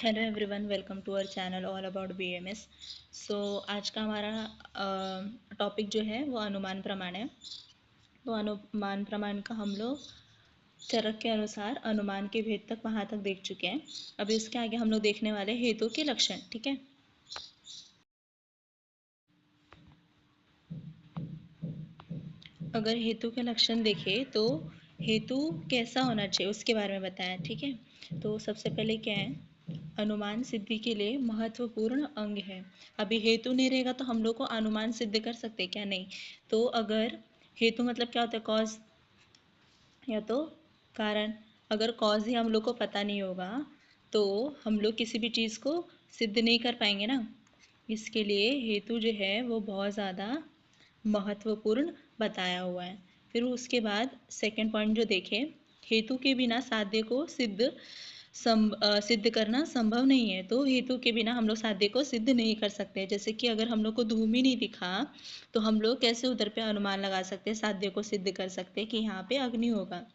Hello everyone, welcome to our channel all about BMS. So आज का हमारा topic जो है वो अनुमान प्रमाण है। तो अनुमान प्रमाण का हम लोग चरक के अनुसार अनुमान के भेद तक वहाँ तक देख चुके हैं। अभी इसके आगे हम लोग देखने वाले हेतु के लक्षण। ठीक है, अगर हेतु के लक्षण देखें तो हेतु कैसा होना चाहिए उसके बारे में बताया। ठीक है, तो सबसे पहले क्या है, अनुमान सिद्धि के लिए महत्वपूर्ण अंग है। अभी हेतु नहीं रहेगा तो हम लोग को अनुमान सिद्ध कर सकते क्या? नहीं। तो अगर हेतु मतलब क्या होता है, कॉज या तो कारण। अगर कॉज ही हम लोग को पता नहीं होगा तो हम लोग किसी भी चीज़ को सिद्ध नहीं कर पाएंगे ना। इसके लिए हेतु जो है वो बहुत ज़्यादा महत्वपूर्ण बताया हुआ है। फिर उसके बाद सेकंड पॉइंट जो देखें, हेतु के बिना साध्य को सिद्ध करना संभव नहीं है। तो हेतु के बिना हम लोग साध्य को सिद्ध नहीं कर सकते। जैसे कि अगर हम लोग को धूम ही नहीं दिखा तो हम लोग कैसे उधर पे अनुमान लगा सकते हैं, साध्य को सिद्ध कर सकते हैं कि यहाँ पे अग्नि होगा।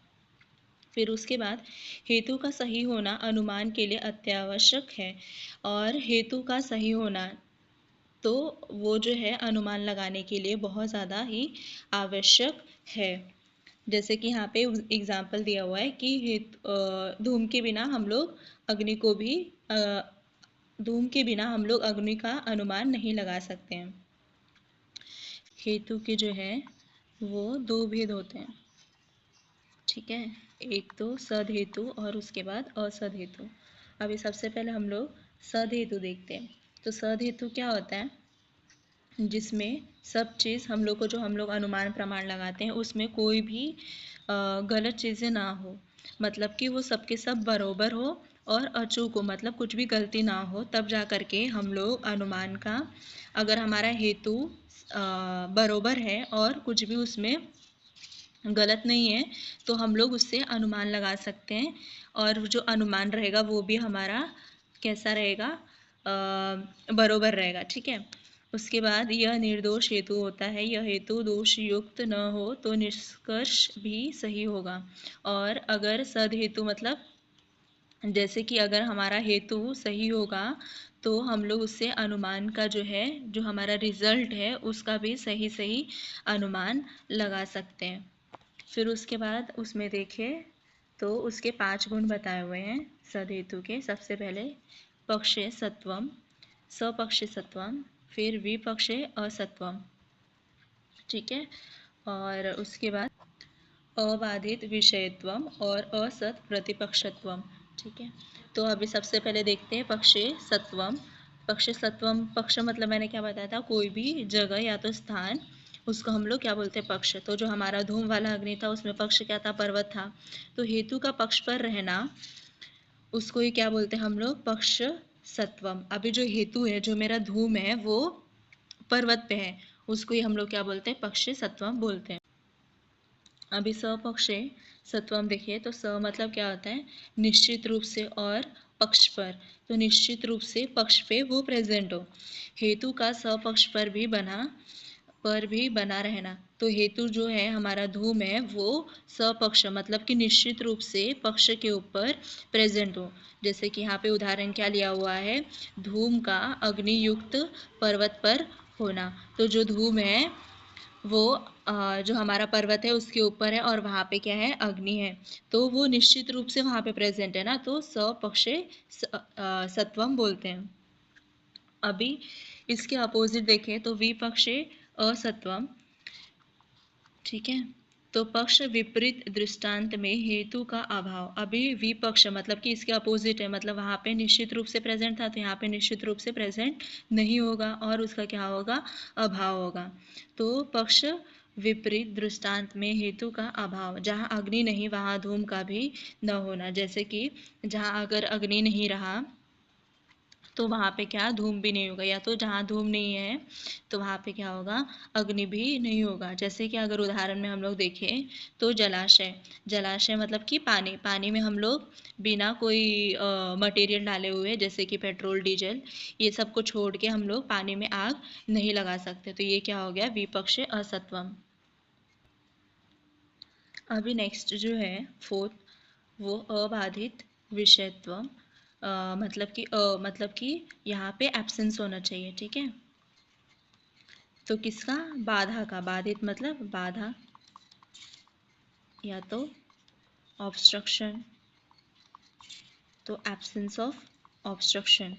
फिर उसके बाद हेतु का सही होना अनुमान के लिए अत्यावश्यक है, और हेतु का सही होना तो वो जो है अनुमान लगाने के लिए बहुत ज़्यादा ही आवश्यक है। जैसे कि यहाँ पे एग्जाम्पल दिया हुआ है कि धूम के बिना हम लोग अग्नि को भी धूम के बिना हम लोग अग्नि का अनुमान नहीं लगा सकते हैं। हेतु के जो है वो दो भेद होते हैं। ठीक है, एक तो सद हेतु और उसके बाद असद हेतु। अभी सबसे पहले हम लोग सद हेतु देखते हैं। तो सद हेतु क्या होता है, जिसमें सब चीज़ हम लोग को, जो हम लोग अनुमान प्रमाण लगाते हैं उसमें कोई भी गलत चीज़ें ना हो। मतलब कि वो सबके सब बरोबर हो और अचूक हो, मतलब कुछ भी गलती ना हो, तब जा कर के हम लोग अनुमान का, अगर हमारा हेतु बरोबर है और कुछ भी उसमें गलत नहीं है तो हम लोग उससे अनुमान लगा सकते हैं। और जो अनुमान रहेगा वो भी हमारा कैसा रहेगा, बरोबर रहेगा। ठीक है, उसके बाद यह निर्दोष हेतु होता है। यह हेतु दोष युक्त न हो तो निष्कर्ष भी सही होगा। और अगर सद हेतु मतलब जैसे कि अगर हमारा हेतु सही होगा तो हम लोग उससे अनुमान का जो है, जो हमारा रिजल्ट है उसका भी सही सही अनुमान लगा सकते हैं। फिर उसके बाद उसमें देखें तो उसके 5 गुण बताए हुए हैं सदहेतु के। सबसे पहले पक्षे सत्वम, सपक्षे सत्वम, फिर विपक्षे असत्वम। ठीक है, और उसके बाद अबाधित विषयत्वम और असत प्रतिपक्षत्वम। ठीक है, तो अभी सबसे पहले देखते हैं पक्षे सत्वम। पक्षे सत्वम, पक्ष मतलब मैंने क्या बताया था, कोई भी जगह या तो स्थान, उसको हम लोग क्या बोलते हैं, पक्ष। तो जो हमारा धूम वाला अग्नि था उसमें पक्ष क्या था, पर्वत था। तो हेतु का पक्ष पर रहना उसको ही क्या बोलते हैं हम लोग, पक्ष सत्वम। अभी जो हेतु है, जो मेरा धूम है वो पर्वत पे है, उसको ही हम लोग क्या बोलते हैं, पक्ष सत्वम बोलते हैं। अभी सपक्षे सत्वम देखिए तो स मतलब क्या होता है, निश्चित रूप से और पक्ष पर। तो निश्चित रूप से पक्ष पे वो प्रेजेंट हो। हेतु का सपक्ष पर भी बना रहना। तो हेतु जो है हमारा धूम है वो सपक्ष मतलब कि निश्चित रूप से पक्ष के ऊपर प्रेजेंट हो। जैसे कि यहाँ पे उदाहरण क्या लिया हुआ है, धूम का अग्नि युक्त पर्वत पर होना। तो जो धूम है वो जो हमारा पर्वत है उसके ऊपर है और वहाँ पे क्या है, अग्नि है। तो वो निश्चित रूप से वहाँ पे प्रेजेंट है ना, तो सपक्षे सत्वम बोलते हैं। अभी इसके अपोजिट देखें तो विपक्षे असत्वम। ठीक है, तो पक्ष विपरीत दृष्टांत में हेतु का अभाव। अभी विपक्ष मतलब कि इसके अपोजिट है, मतलब वहाँ पे निश्चित रूप से प्रेजेंट था तो यहाँ पे निश्चित रूप से प्रेजेंट नहीं होगा और उसका क्या होगा, अभाव होगा। तो पक्ष विपरीत दृष्टांत में हेतु का अभाव, जहाँ अग्नि नहीं वहाँ धूम का भी न होना। जैसे कि जहाँ अगर अग्नि नहीं रहा तो वहाँ पे क्या, धूम भी नहीं होगा, या तो जहाँ धूम नहीं है तो वहाँ पे क्या होगा, अग्नि भी नहीं होगा। जैसे कि अगर उदाहरण में हम लोग देखें तो जलाशय, जलाशय मतलब कि पानी, पानी में हम लोग बिना कोई मटेरियल डाले हुए जैसे कि पेट्रोल डीजल ये सब को छोड़ के हम लोग पानी में आग नहीं लगा सकते। तो ये क्या हो गया, विपक्ष असत्वम। अभी नेक्स्ट जो है फोर्थ, वो अबाधित विषयत्व। मतलब कि यहाँ पे एब्सेंस होना चाहिए, ठीक है। तो किसका? बाधा का। बाधित मतलब बाधा या तो ऑब्स्ट्रक्शन, तो एब्सेंस ऑफ ऑब्स्ट्रक्शन,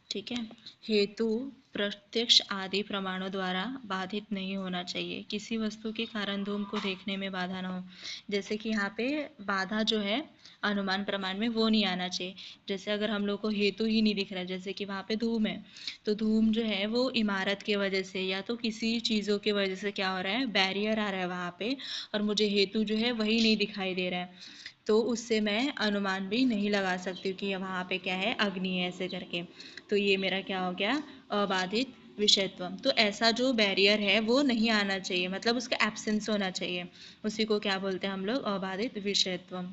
ठीक है। हेतु प्रत्यक्ष आदि प्रमाणों द्वारा बाधित नहीं होना चाहिए, किसी वस्तु के कारण धूम को देखने में बाधा ना हो। जैसे कि यहाँ पे बाधा जो है अनुमान प्रमाण में वो नहीं आना चाहिए। जैसे अगर हम लोग को हेतु ही नहीं दिख रहा है, जैसे कि वहाँ पे धूम है, तो धूम जो है वो इमारत के वजह से या तो किसी चीज़ों की वजह से क्या हो रहा है, बैरियर आ रहा है वहाँ पे, और मुझे हेतु जो है वही नहीं दिखाई दे रहा है, तो उससे मैं अनुमान भी नहीं लगा सकती हूँ कि वहाँ पे क्या है, अग्नि है, ऐसे करके। तो ये मेरा क्या हो गया, अबाधित विषयत्वम। तो ऐसा जो बैरियर है वो नहीं आना चाहिए, मतलब उसका एब्सेंस होना चाहिए, उसी को क्या बोलते हैं हम लोग, अबाधित विषयत्वम।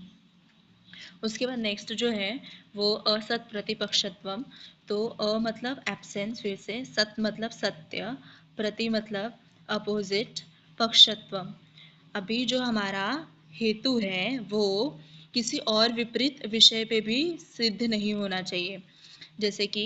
उसके बाद नेक्स्ट जो है वो असत प्रतिपक्षत्वम। तो मतलब एब्सेंस, फिर से सत मतलब सत्य, प्रति मतलब अपोजिट, पक्षत्वम। अभी जो हमारा हेतु है वो किसी और विपरीत विषय पे भी सिद्ध नहीं होना चाहिए। जैसे कि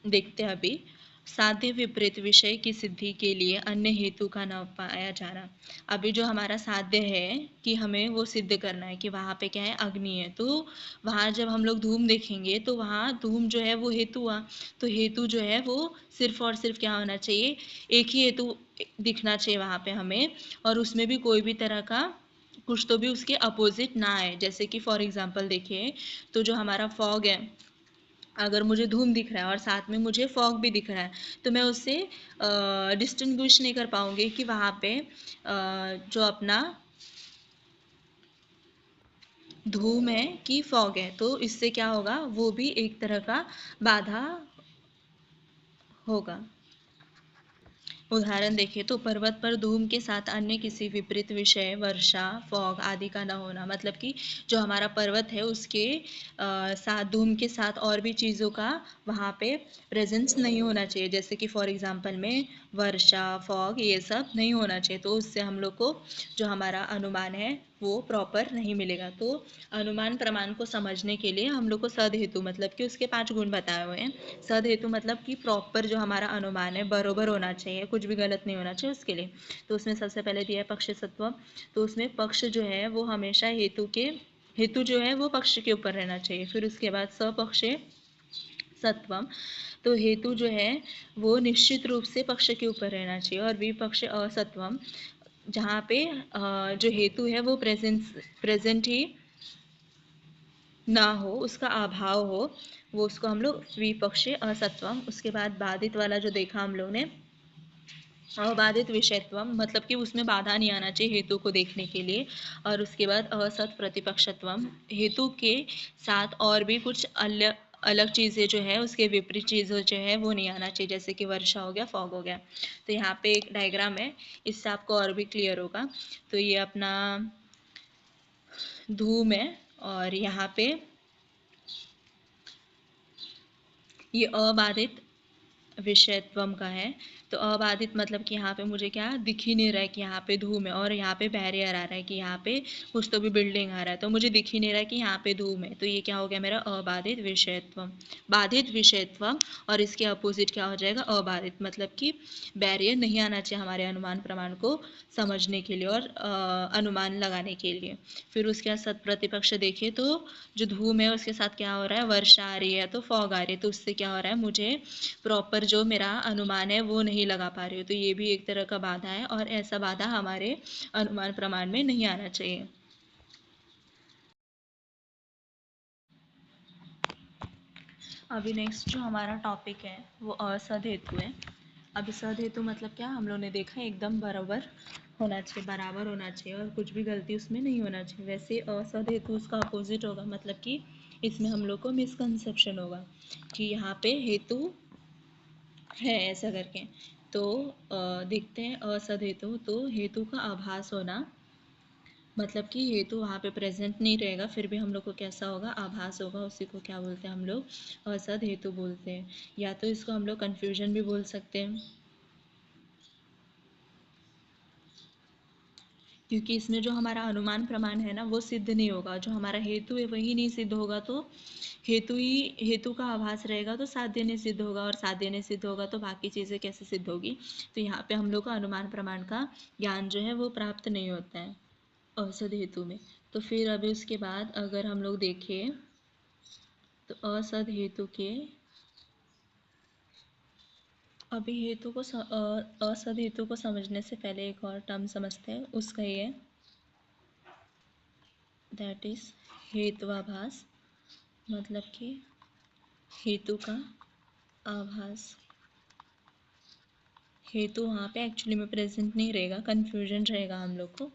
देखते हैं अभी, साध्य विपरीत विषय की सिद्धि के लिए अन्य हेतु का न पाया जाना। अभी जो हमारा साध्य है कि हमें वो सिद्ध करना है कि वहाँ पे क्या है, अग्नि है, तो वहाँ जब हम लोग धूम देखेंगे तो वहाँ धूम जो है वो हेतु हुआ, तो हेतु जो है वो सिर्फ और सिर्फ क्या होना चाहिए, एक ही हेतु दिखना चाहिए वहाँ पे हमें, और उसमें भी कोई भी तरह का कुछ तो भी उसके अपोजिट ना आए। जैसे कि फॉर एग्जांपल देखिए, तो जो हमारा फॉग है, अगर मुझे धूम दिख रहा है और साथ में मुझे फॉग भी दिख रहा है, तो मैं उससे डिस्टिंग्विश नहीं कर पाऊंगी कि वहाँ पे जो अपना धूम है कि फॉग है। तो इससे क्या होगा, वो भी एक तरह का बाधा होगा। उदाहरण देखें तो पर्वत पर धूम के साथ अन्य किसी विपरीत विषय, वर्षा, फॉग आदि का न होना। मतलब कि जो हमारा पर्वत है उसके साथ, धूम के साथ और भी चीज़ों का वहाँ पे प्रेजेंस नहीं होना चाहिए। जैसे कि फॉर एग्जांपल में वर्षा, फॉग, ये सब नहीं होना चाहिए। तो उससे हम लोग को जो हमारा अनुमान है वो प्रॉपर नहीं मिलेगा। तो अनुमान प्रमाण को समझने के लिए हम लोग को सद हेतु, मतलब कि उसके 5 गुण बताए हुए हैं। सद हेतु मतलब कि प्रॉपर जो हमारा अनुमान है बरोबर होना चाहिए, कुछ भी गलत नहीं होना चाहिए उसके लिए। तो उसमें सबसे पहले दिया है पक्ष सत्व। तो उसमें पक्ष जो है वो हमेशा हेतु जो है वो पक्ष के ऊपर रहना चाहिए। फिर उसके बाद सपक्षे सत्वम। तो हेतु जो है वो निश्चित रूप से पक्ष के ऊपर रहना चाहिए। और विपक्ष असत्वम, जहाँ पे जो हेतु है वो प्रेजेंट ही ना हो, उसका अभाव हो, वो उसको हम लोग विपक्षी असत्वम। उसके बाद बाधित वाला जो देखा हम लोग ने, अबाधित विषयत्वम, मतलब कि उसमें बाधा नहीं आना चाहिए हेतु को देखने के लिए। और उसके बाद असत प्रतिपक्षत्वम, हेतु के साथ और भी कुछ अलग अलग चीज़ें जो है, उसके विपरीत चीज़ें जो है वो नहीं आना चाहिए। जैसे कि वर्षा हो गया, फॉग हो गया। तो यहाँ पे एक डायग्राम है, इससे आपको और भी क्लियर होगा। तो ये अपना धूम है, और यहाँ पे ये अबाधित विषयत्वम का है। तो अबाधित मतलब कि यहाँ पे मुझे क्या दिख ही नहीं रहा है कि यहाँ पे धूम है, और यहाँ पे बैरियर आ रहा है कि यहाँ पे कुछ तो भी बिल्डिंग आ रहा है, तो मुझे दिख ही नहीं रहा है कि यहाँ पे धूम है। तो ये क्या हो गया मेरा अबाधित विषयत्वम। बाधित विषयत्वम, और इसके अपोजिट क्या हो जाएगा, अबाधित, मतलब कि बैरियर नहीं आना चाहिए हमारे अनुमान प्रमाण को समझने के लिए और अनुमान लगाने के लिए। फिर उसके बाद सत प्रतिपक्ष देखें तो जो धूम है उसके साथ क्या हो रहा है, वर्षा आ रही है, तो फॉग आ रही है, तो उससे क्या हो रहा है, मुझे प्रॉपर जो मेरा अनुमान है वो नहीं लगा पा रही हूँ। तो ये भी एक तरह का बाधा है, और ऐसा बाधा हमारे अनुमान प्रमाण में नहीं आना चाहिए। अभी नेक्स्ट जो हमारा टॉपिक है वो असद हेतु है। अभी सद हेतु मतलब क्या, हम लोग ने देखा एकदम बराबर होना चाहिए, बराबर होना चाहिए, और कुछ भी गलती उसमें नहीं होना चाहिए। वैसे असद हेतु उसका अपोजिट होगा, मतलब कि इसमें हम लोग को मिसकंसेप्शन होगा कि यहाँ पे हेतु है ऐसा करके। तो देखते हैं असद हेतु, तो हेतु का आभास होना, मतलब कि हेतु वहाँ पे प्रेजेंट नहीं रहेगा, फिर भी हम लोग को कैसा होगा, आभास होगा। उसी को क्या बोलते हैं हम लोग, असद हेतु बोलते हैं। या तो इसको हम लोग कन्फ्यूजन भी बोल सकते हैं, क्योंकि इसमें जो हमारा अनुमान प्रमाण है ना वो सिद्ध नहीं होगा, जो हमारा हेतु है वही नहीं सिद्ध होगा, तो हेतु का आभास रहेगा तो साध्य नहीं सिद्ध होगा, और साध्य नहीं सिद्ध होगा तो बाकी चीज़ें कैसे सिद्ध होगी। तो यहाँ पे हम लोग को अनुमान प्रमाण का ज्ञान जो है वो प्राप्त नहीं होता है असद हेतु में। तो फिर अभी उसके बाद अगर हम लोग देखें तो असद हेतु के अभी असद हेतु को समझने से पहले एक और टर्म समझते हैं, उसका ये दैट इज हेत्वाभास, मतलब कि हेतु का आभास। हेतु वहाँ पे एक्चुअली में प्रेजेंट नहीं रहेगा, कन्फ्यूजन रहेगा हम लोग को।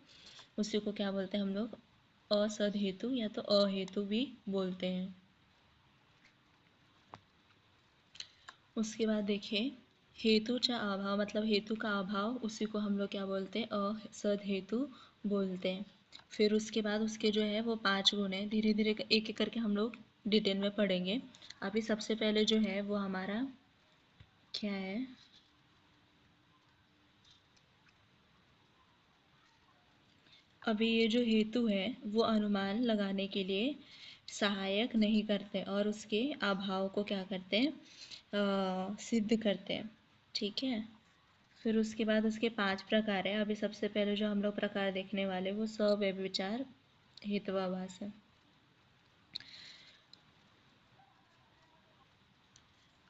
उसी को क्या बोलते हैं हम लोग, असद हेतु या तो अहेतु भी बोलते हैं। उसके बाद देखिए हेतुचा अभाव, मतलब हेतु का अभाव, उसी को हम लोग क्या बोलते हैं, असद हेतु बोलते हैं। फिर उसके बाद उसके जो है वो 5 गुण हैं, धीरे धीरे एक एक करके हम लोग डिटेल में पढ़ेंगे। अभी सबसे पहले जो है वो हमारा क्या है, अभी ये जो हेतु है वो अनुमान लगाने के लिए सहायक नहीं करते और उसके अभाव को क्या करते हैं, सिद्ध करते हैं। ठीक है। फिर उसके बाद उसके 5 प्रकार है। अभी सबसे पहले जो हम लोग प्रकार देखने वाले वो सव्यभिचार हेत्वाभास है।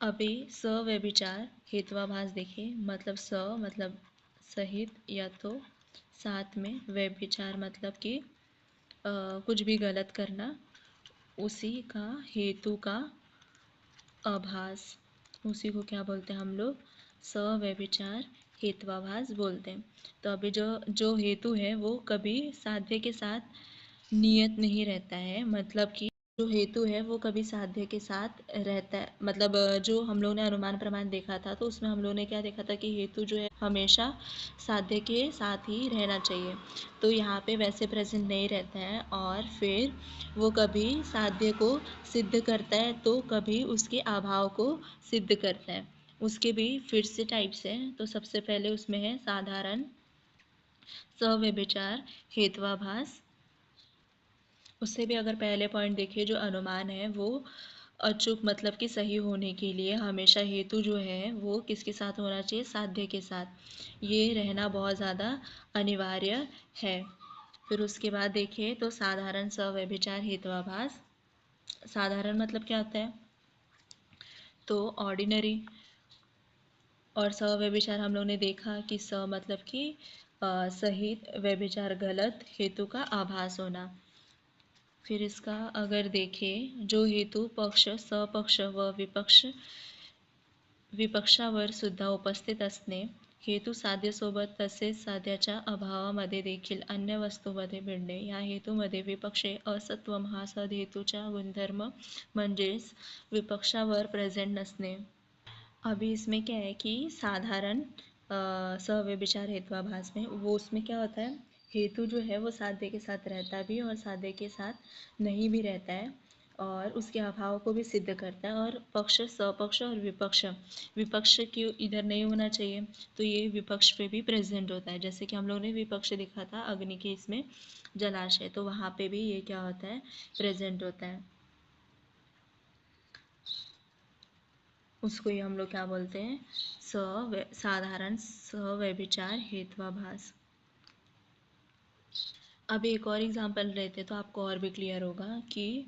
अभी सव्यभिचार हेत्वाभास देखिए, मतलब मतलब सहित या तो साथ में, व्यभिचार मतलब कि कुछ भी गलत करना, उसी का हेतु का आभास, उसी को क्या बोलते हैं हम लोग, सव्यभिचार हेत्वाभास बोलते हैं। तो अभी जो जो हेतु है वो कभी साध्य के साथ नियत नहीं रहता है, मतलब कि जो हेतु है वो कभी साध्य के साथ रहता है, मतलब जो हम लोग ने अनुमान प्रमाण देखा था तो उसमें हम लोग ने क्या देखा था कि हेतु जो है हमेशा साध्य के साथ ही रहना चाहिए। तो यहाँ पे वैसे प्रेजेंट नहीं रहता है, और फिर वो कभी साध्य को सिद्ध करता है तो कभी उसके अभाव को सिद्ध करता है। उसके भी फिर से टाइप्स हैं। तो सबसे पहले उसमें है साधारण सव्यभिचार हेत्वाभास। उससे भी अगर पहले पॉइंट देखिए, जो अनुमान है वो अचूक, मतलब कि सही होने के लिए हमेशा हेतु जो है वो किसके साथ होना चाहिए, साध्य के साथ। ये रहना बहुत ज़्यादा अनिवार्य है। फिर उसके बाद देखिए तो साधारण सव्यभिचार हेत्वाभास, साधारण मतलब क्या होता है, तो ऑर्डिनरी, और सव्यभिचार हम लोग ने देखा कि मतलब कि सहित, व्यभिचार गलत, हेतु का आभास होना। फिर इसका अगर देखें, जो हेतू पक्ष, सपक्ष व विपक्षावर सुद्धा उपस्थित असणे, हेतू साध्यसोबत तसेच साध्याच्या अभावामध्ये देखील अन्य वस्तूमध्ये भिडणे, या हेतूमध्ये विपक्षे असत्वम हा सदहेतूचा गुणधर्म म्हणजेच विपक्षावर प्रेझेंट नसणे। अभी इसमें क्या है कि साधारण सव्यभिचार हेत्वाभास में वो उसमें क्या होता है, हेतु जो है वो साध्य के साथ रहता भी है और साध्य के साथ नहीं भी रहता है, और उसके अभाव को भी सिद्ध करता है। और पक्ष, सपक्ष और विपक्ष, विपक्ष की इधर नहीं होना चाहिए, तो ये विपक्ष पे भी प्रेजेंट होता है। जैसे कि हम लोगों ने विपक्ष देखा था अग्नि के इसमें जलाशय, तो वहाँ पे भी ये क्या होता है, प्रेजेंट होता है। उसको ही हम लोग क्या बोलते हैं, साधारण सव्यभिचार हेत्वाभास। अब एक और एग्जांपल लेते तो आपको और भी क्लियर होगा कि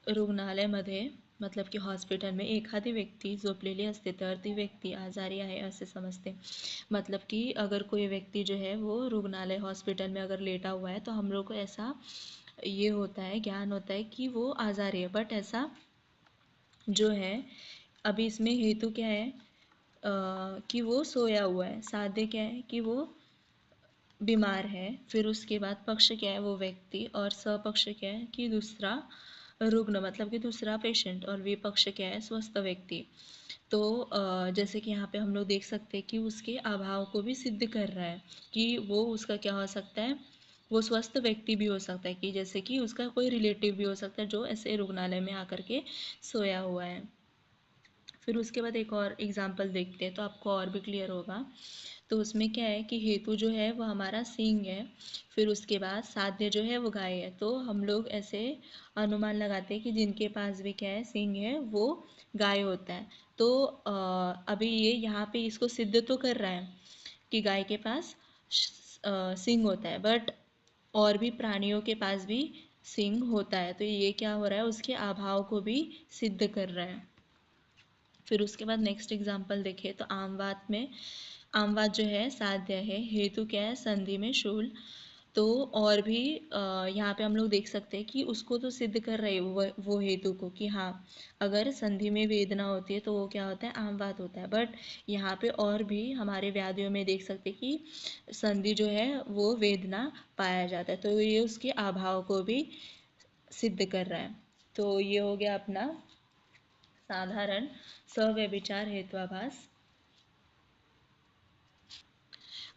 रुग्णालयामध्ये, मतलब की हॉस्पिटल में एखादी व्यक्ती झोपलेली असते तर ती व्यक्ती आजारी आहे असे समजते। मतलब कि अगर कोई व्यक्ति जो है वो रुग्णालय हॉस्पिटल में अगर लेटा हुआ है तो हम लोग को ऐसा ये होता है, ज्ञान होता है कि वो आजारी है, बट ऐसा जो है अभी इसमें हेतु क्या है, कि वो सोया हुआ है, साध्य क्या है कि वो बीमार है। फिर उसके बाद पक्ष क्या है, वो व्यक्ति, और सपक्ष क्या है कि दूसरा रुग्ण, मतलब कि दूसरा पेशेंट, और विपक्ष क्या है, स्वस्थ व्यक्ति। तो जैसे कि यहाँ पे हम लोग देख सकते हैं कि उसके अभाव को भी सिद्ध कर रहा है, कि वो उसका क्या हो सकता है, वो स्वस्थ व्यक्ति भी हो सकता है, कि जैसे कि उसका कोई रिलेटिव भी हो सकता है जो ऐसे रुग्णालय में आकर के सोया हुआ है। फिर उसके बाद एक और एग्जाम्पल देखते हैं तो आपको और भी क्लियर होगा। तो उसमें क्या है कि हेतु जो है वो हमारा सिंह है, फिर उसके बाद साध्य जो है वो गाय है। तो हम लोग ऐसे अनुमान लगाते हैं कि जिनके पास भी क्या है सिंह है वो गाय होता है। तो अभी ये यहाँ पे इसको सिद्ध तो कर रहा है कि गाय के पास सिंह होता है, बट और भी प्राणियों के पास भी सिंह होता है, तो ये क्या हो रहा है उसके अभाव को भी सिद्ध कर रहा है। फिर उसके बाद नेक्स्ट एग्जाम्पल देखें तो आमवाद में, आमवाद जो है साध्य है, हेतु क्या है संधि में शूल। तो और भी यहाँ पे हम लोग देख सकते हैं कि उसको तो सिद्ध कर रहे हैं वो हेतु को कि हाँ अगर संधि में वेदना होती है तो वो क्या होता है आमवाद होता है। बट यहाँ पे और भी हमारे व्याधियों में देख सकते हैं कि संधि जो है वो वेदना पाया जाता है, तो ये उसके अभाव को भी सिद्ध कर रहा है। तो ये हो गया अपना साधारण सव्यभिचार हेत्वाभास।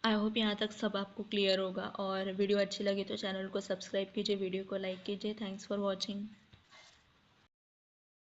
आई होप यहाँ तक सब आपको क्लियर होगा, और वीडियो अच्छी लगी तो चैनल को सब्सक्राइब कीजिए, वीडियो को लाइक कीजिए। Thanks for watching.